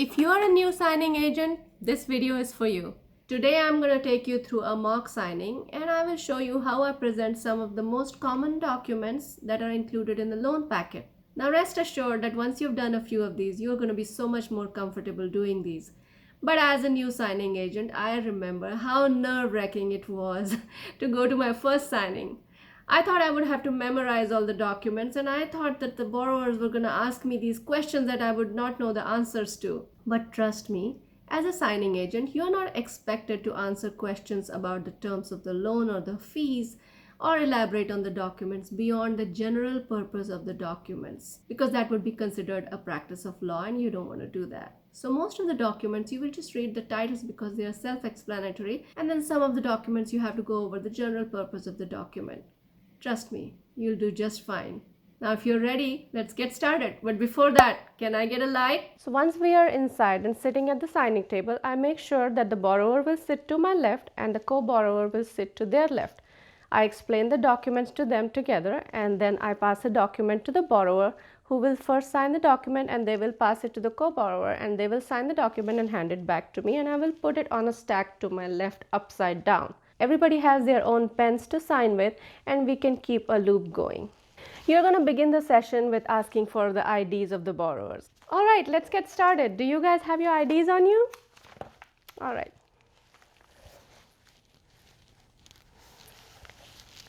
If you are a new signing agent, this video is for you. Today I'm going to take you through a mock signing and I will show you how I present some of the most common documents that are included in the loan packet. Now rest assured that once you've done a few of these, you're going to be so much more comfortable doing these. But as a new signing agent, I remember how nerve-wracking it was to go to my first signing. I thought I would have to memorize all the documents and I thought that the borrowers were going to ask me these questions that I would not know the answers to. But trust me, as a signing agent, you are not expected to answer questions about the terms of the loan or the fees or elaborate on the documents beyond the general purpose of the documents, because that would be considered a practice of law and you don't want to do that. So most of the documents you will just read the titles because they are self-explanatory, and then some of the documents you have to go over the general purpose of the document. Trust me, you'll do just fine. Now if you're ready, let's get started. But before that, can I get a light? So once we are inside and sitting at the signing table, I make sure that the borrower will sit to my left and the co-borrower will sit to their left. I explain the documents to them together and then I pass a document to the borrower, who will first sign the document and they will pass it to the co-borrower and they will sign the document and hand it back to me, and I will put it on a stack to my left upside down. Everybody has their own pens to sign with and we can keep a loop going. You're going to begin the session with asking for the IDs of the borrowers. All right, let's get started. Do you guys have your IDs on you? All right.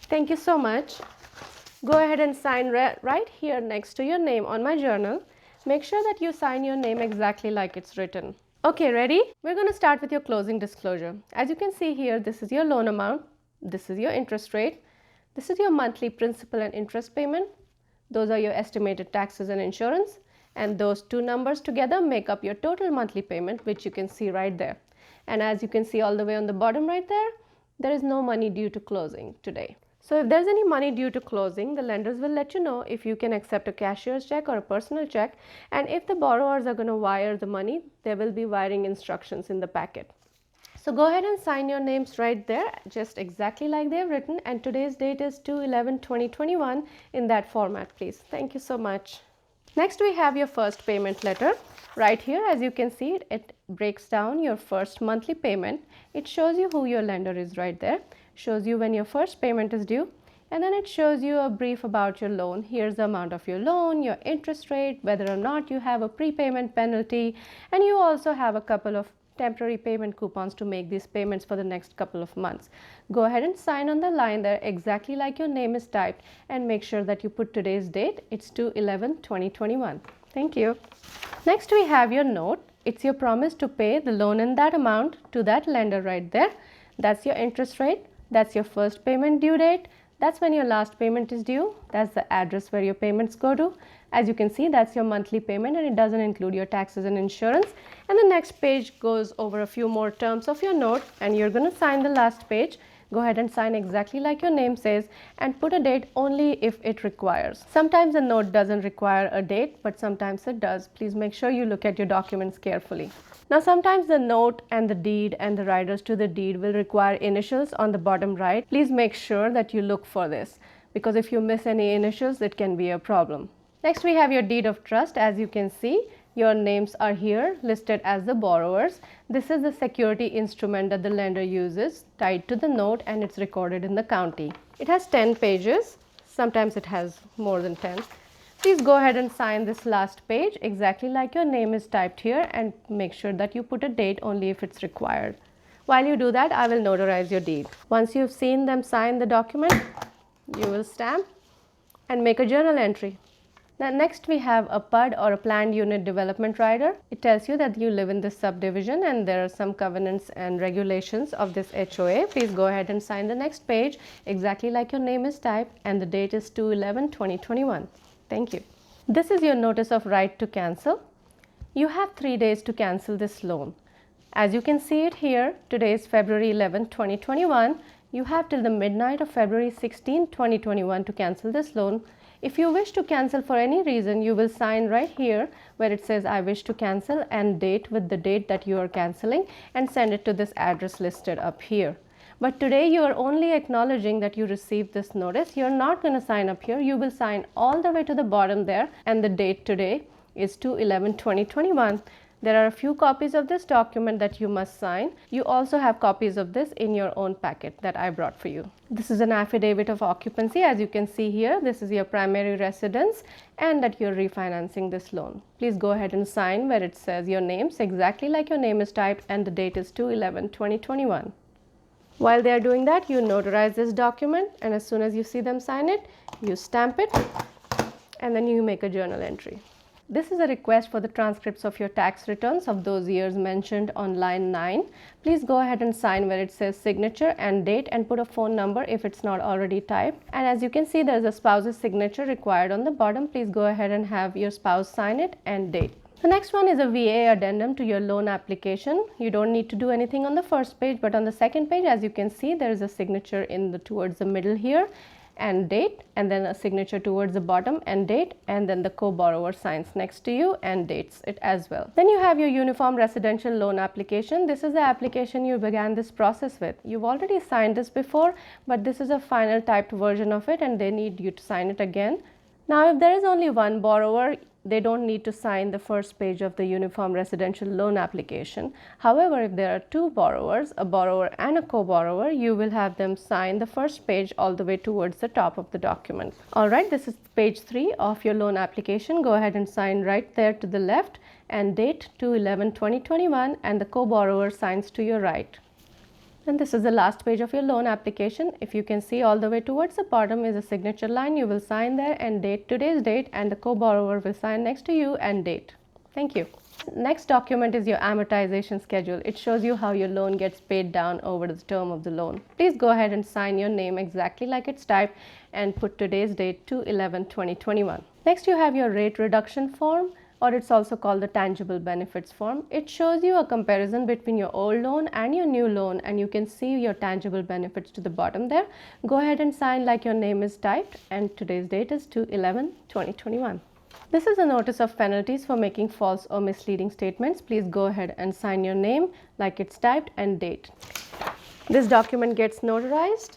Thank you so much. Go ahead and sign right here next to your name on my journal. Make sure that you sign your name exactly like it's written. Okay, ready? We're going to start with your closing disclosure. As you can see here, this is your loan amount, this is your interest rate, this is your monthly principal and interest payment, those are your estimated taxes and insurance, and those two numbers together make up your total monthly payment, which you can see right there. And as you can see all the way on the bottom right there is no money due to closing today. So if there's any money due to closing, the lenders will let you know if you can accept a cashier's check or a personal check, and if the borrowers are going to wire the money, there will be wiring instructions in the packet. So go ahead and sign your names right there, just exactly like they're written, and today's date is 2/11/2021 in that format, please. Thank you so much. Next we have your first payment letter. Right here, as you can see, it breaks down your first monthly payment. It shows you who your lender is right there, shows you when your first payment is due, and then it shows you a brief about your loan. Here's the amount of your loan, your interest rate, whether or not you have a prepayment penalty, and you also have a couple of temporary payment coupons to make these payments for the next couple of months. Go ahead and sign on the line there exactly like your name is typed, and make sure that you put today's date. It's 2/11/2021. Thank you. Next we have your note. It's your promise to pay the loan in that amount to that lender right there. That's your interest rate. That's your first payment due date. That's when your last payment is due. That's the address where your payments go to. As you can see, that's your monthly payment and it doesn't include your taxes and insurance. And the next page goes over a few more terms of your note, and you're going to sign the last page. Go ahead and sign exactly like your name says and put a date only if it requires. Sometimes a note doesn't require a date, but sometimes it does. Please make sure you look at your documents carefully. Now sometimes the note and the deed and the riders to the deed will require initials on the bottom right. Please make sure that you look for this, because if you miss any initials, it can be a problem. Next we have your deed of trust. As you can see, your names are here listed as the borrowers. This is the security instrument that the lender uses tied to the note, and it's recorded in the county. It has 10 pages. Sometimes it has more than 10. Please go ahead and sign this last page exactly like your name is typed here, and make sure that you put a date only if it's required. While you do that, I will notarize your deed. Once you've seen them sign the document, you will stamp and make a journal entry. Now next we have a PUD or a planned unit development rider. It tells you that you live in this subdivision and there are some covenants and regulations of this HOA. Please go ahead and sign the next page exactly like your name is typed, and the date is 2/11/2021. Thank you. This is your notice of right to cancel. You have 3 days to cancel this loan. As you can see it here, today is February 11, 2021. You have till the midnight of February 16, 2021 to cancel this loan. If you wish to cancel for any reason, you will sign right here where it says I wish to cancel and date with the date that you are canceling, and send it to this address listed up here. But today you are only acknowledging that you received this notice. You're not going to sign up here. You will sign all the way to the bottom there, and the date today is 2/11/2021. There are a few copies of this document that you must sign. You also have copies of this in your own packet that I brought for you. This is an affidavit of occupancy. As you can see here, this is your primary residence and that you're refinancing this loan. Please go ahead and sign where it says your names exactly like your name is typed and the date is 2/11/2021. While they are doing that, you notarize this document, and as soon as you see them sign it, you stamp it and then you make a journal entry. This is a request for the transcripts of your tax returns of those years mentioned on line 9. Please go ahead and sign where it says signature and date and put a phone number if it's not already typed. And as you can see, there's a spouse's signature required on the bottom. Please go ahead and have your spouse sign it and date. The next one is a VA addendum to your loan application. You don't need to do anything on the first page, but on the second page, as you can see, there is a signature towards the middle here and date, and then a signature towards the bottom and date, and then the co-borrower signs next to you and dates it as well. Then you have your uniform residential loan application. This is the application you began this process with. You've already signed this before, but this is a final typed version of it and they need you to sign it again. Now, if there is only one borrower, they don't need to sign the first page of the uniform residential loan application. However, if there are two borrowers, a borrower and a co-borrower, you will have them sign the first page all the way towards the top of the document. Alright, this is page 3 of your loan application. Go ahead and sign right there to the left and date 2/11/2021 and the co-borrower signs to your right. And this is the last page of your loan application. If you can see all the way towards the bottom is a signature line. You will sign there and date today's date and the co-borrower will sign next to you and date. Thank you. Next document is your amortization schedule. It shows you how your loan gets paid down over the term of the loan. Please go ahead and sign your name exactly like it's typed and put today's date 2/11/2021. Next you have your rate reduction form, or it's also called the tangible benefits form. It shows you a comparison between your old loan and your new loan, and you can see your tangible benefits to the bottom there. Go ahead and sign like your name is typed and today's date is 2/11/2021. This is a notice of penalties for making false or misleading statements. Please go ahead and sign your name like it's typed and date. This document gets notarized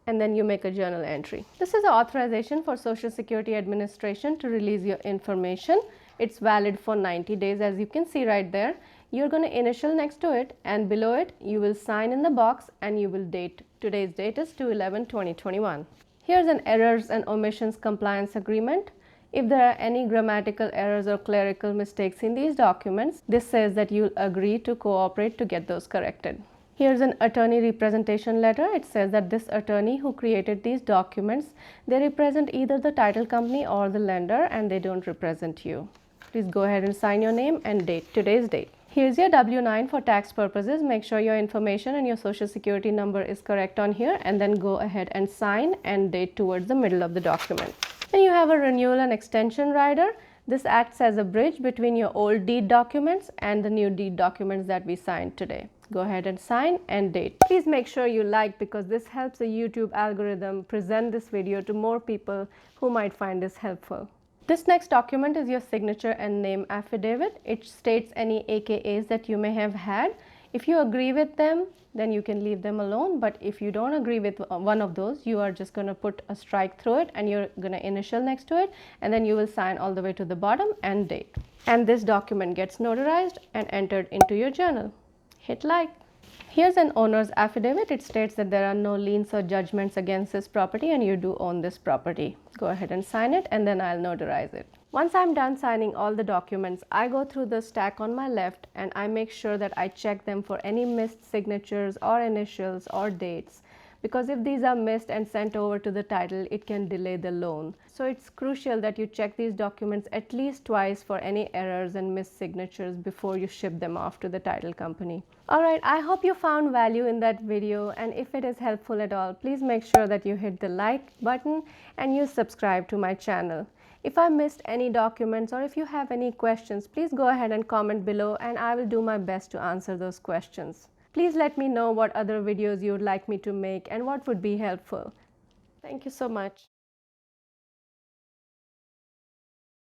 and then you make a journal entry. This is an authorization for Social Security Administration to release your information. It's valid for 90 days, as you can see right there. You're going to initial next to it, and below it you will sign in the box and you will date. Today's date is 2/11/2021. Here's an errors and omissions compliance agreement. If there are any grammatical errors or clerical mistakes in these documents, this says that you'll agree to cooperate to get those corrected. Here's an attorney representation letter. It says that this attorney who created these documents, they represent either the title company or the lender and they don't represent you. Please go ahead and sign your name and date, today's date. Here's your W-9 for tax purposes. Make sure your information and your social security number is correct on here, and then go ahead and sign and date towards the middle of the document. Then you have a renewal and extension rider. This acts as a bridge between your old deed documents and the new deed documents that we signed today. Go ahead and sign and date. Please make sure you like, because this helps the YouTube algorithm present this video to more people who might find this helpful. This next document is your signature and name affidavit. It states any AKAs that you may have had. If you agree with them, then you can leave them alone, but if you don't agree with one of those, you are just going to put a strike through it and you're going to initial next to it, and then you will sign all the way to the bottom and date. And this document gets notarized and entered into your journal. Hit like. Here's an owner's affidavit. It states that there are no liens or judgments against this property and you do own this property. Go ahead and sign it and then I'll notarize it. Once I'm done signing all the documents, I go through the stack on my left and I make sure that I check them for any missed signatures or initials or dates, because if these are missed and sent over to the title, it can delay the loan. So it's crucial that you check these documents at least twice for any errors and missed signatures before you ship them off to the title company. Alright, I hope you found value in that video, and if it is helpful at all, please make sure that you hit the like button and you subscribe to my channel. If I missed any documents or if you have any questions, please go ahead and comment below and I will do my best to answer those questions. Please let me know what other videos you would like me to make and what would be helpful. Thank you so much.